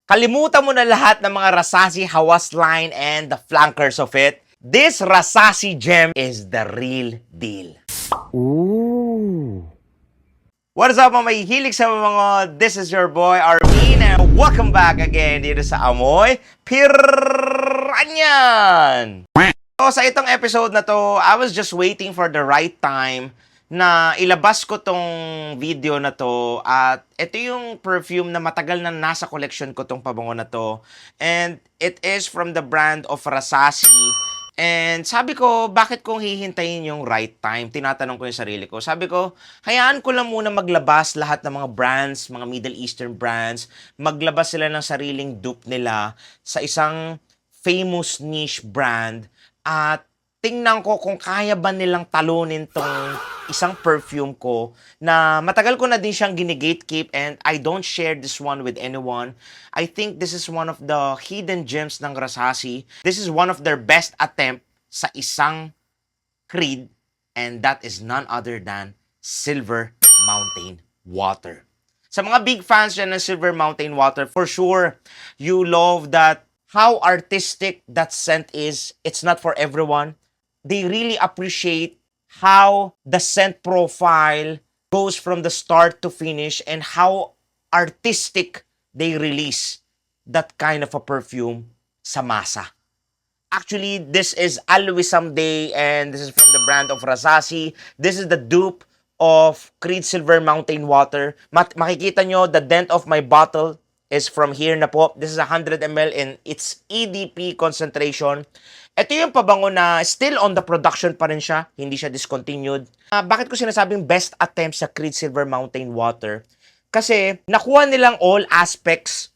Kalimutan mo na lahat ng mga Rasasi Hawas line and the flankers of it. This Rasasi gem is the real deal. Ooh. What is up mga mahihilig sa mga? This is your boy Armin and welcome back again dito sa Amoy Piranyan! So sa itong episode na to, I was just waiting for the right time na ilabas ko tong video na to at ito yung perfume na matagal na nasa collection ko tong pabango na to and it is from the brand of Rasasi. And sabi ko, bakit kong hihintayin yung right time? Tinatanong ko yung sarili ko. Sabi ko, hayaan ko lang muna maglabas lahat ng mga brands, mga Middle Eastern brands. Maglabas sila ng sariling dupe nila sa isang famous niche brand. At tingnan ko kung kaya ba nilang talunin tong isang perfume ko na matagal ko na din siyang gine-gatekeep and I don't share this one with anyone. I think this is one of the hidden gems ng Rasasi. This is one of their best attempt sa isang creed and that is none other than Silver Mountain Water. Sa mga big fans dyan ng Silver Mountain Water, for sure, you love that how artistic that scent is. It's not for everyone. They really appreciate how the scent profile goes from the start to finish and how artistic they release that kind of a perfume sa masa. Actually, this is Always Someday and this is from the brand of Rasasi. This is the dupe of Creed Silver Mountain Water. Makikita nyo, the dent of my bottle is from here na po. This is 100 ml in its EDP concentration. Ito yung pabango na still on the production pa rin siya. Hindi siya discontinued. Bakit ko sinasabing best attempt sa Creed Silver Mountain Water? Kasi nakuha nilang all aspects.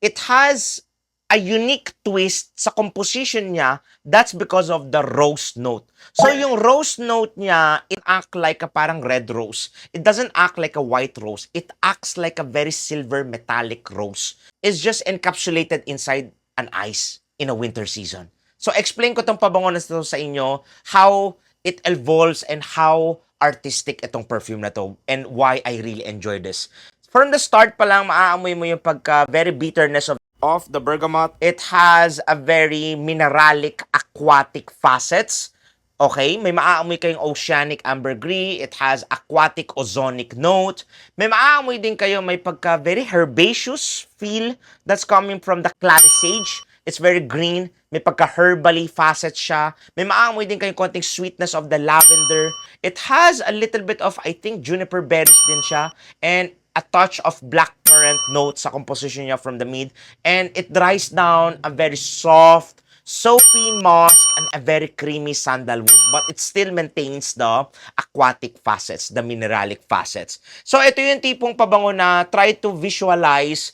It has a unique twist sa composition niya. That's because of the rose note. So yung rose note niya, it acts like a parang red rose. It doesn't act like a white rose. It acts like a very silver metallic rose. It's just encapsulated inside an ice in a winter season. So explain ko tong pabango na ito sa inyo, how it evolves and how artistic itong perfume na to and why I really enjoy this. From the start pa lang, maaamoy mo yung pagka very bitterness of the bergamot. It has a very mineralic, aquatic facets. Okay, may maaamoy kayong oceanic ambergris. It has aquatic ozonic note. May maaamoy din kayo may pagka very herbaceous feel that's coming from the clary sage. It's very green. May pagka-herbally facet siya. May maaamoy din kayong konting sweetness of the lavender. It has a little bit of, I think, juniper berries din siya. And a touch of blackcurrant notes sa composition niya from the mid. And it dries down a very soft, soapy musk and a very creamy sandalwood. But it still maintains the aquatic facets, the mineralic facets. So ito yung tipong pabango na try to visualize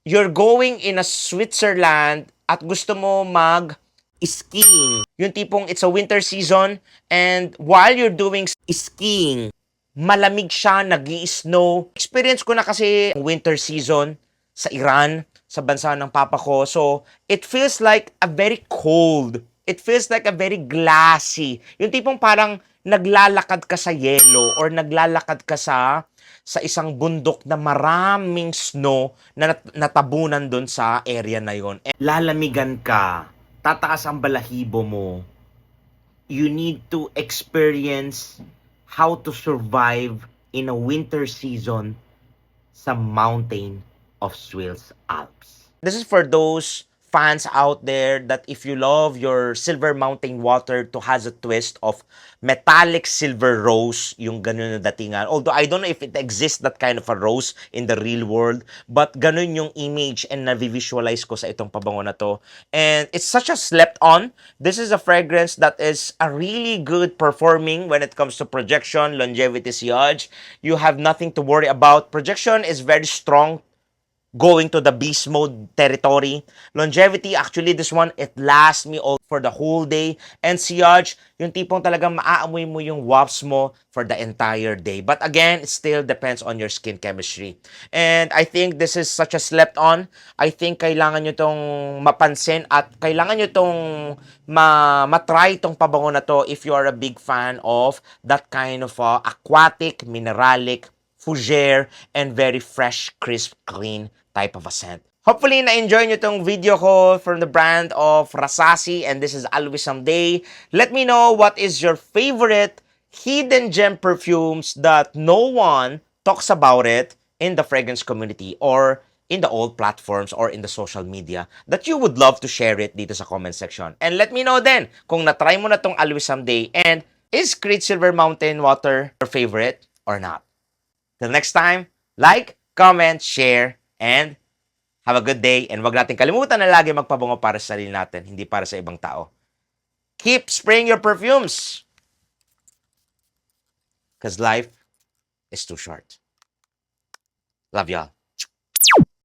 you're going in a Switzerland at gusto mo mag-skiing. Yung tipong it's a winter season and while you're doing skiing, malamig siya, nag-i-snow. Experience ko na kasi winter season sa Iran, sa bansa ng papa ko. So, it feels like a very cold. It feels like a very glassy. Yung tipong parang naglalakad ka sa yelo or naglalakad ka sa isang bundok na maraming snow na natabunan doon sa area na yon. Lalamigan ka, tataas ang balahibo mo. You need to experience how to survive in a winter season sa mountain of Swiss Alps. This is for those fans out there that if you love your Silver Mountain Water to has a twist of metallic silver rose, yung ganun na datingan. Although I don't know if it exists that kind of a rose in the real world, but ganun yung image and na-visualize ko sa itong pabango na to. And it's such a slept on. This is a fragrance that is a really good performing when it comes to projection, longevity, sillage. You have nothing to worry about. Projection is very strong, going to the beast mode territory. Longevity, actually, this one, it lasts me all for the whole day. And sillage, yung tipong talagang maaamoy mo yung wafts mo for the entire day. But again, it still depends on your skin chemistry. And I think this is such a slept on. I think kailangan nyo tong mapansin at kailangan nyo tong matry tong pabango na to if you are a big fan of that kind of aquatic, mineralic, fougere, and very fresh, crisp, clean type of a scent. Hopefully, na-enjoy nyo tong video ko from the brand of Rasasi, and this is Always Someday. Let me know what is your favorite hidden gem perfumes that no one talks about it in the fragrance community or in the old platforms or in the social media that you would love to share it dito sa comment section. And let me know then kung na-try mo na tong Always Someday, and is Creed Silver Mountain Water your favorite or not? Till next time, like, comment, share, and have a good day, and wag natin kalimutan na lagi magpabango para sa sarili natin, hindi para sa ibang tao. Keep spraying your perfumes because life is too short. Love y'all.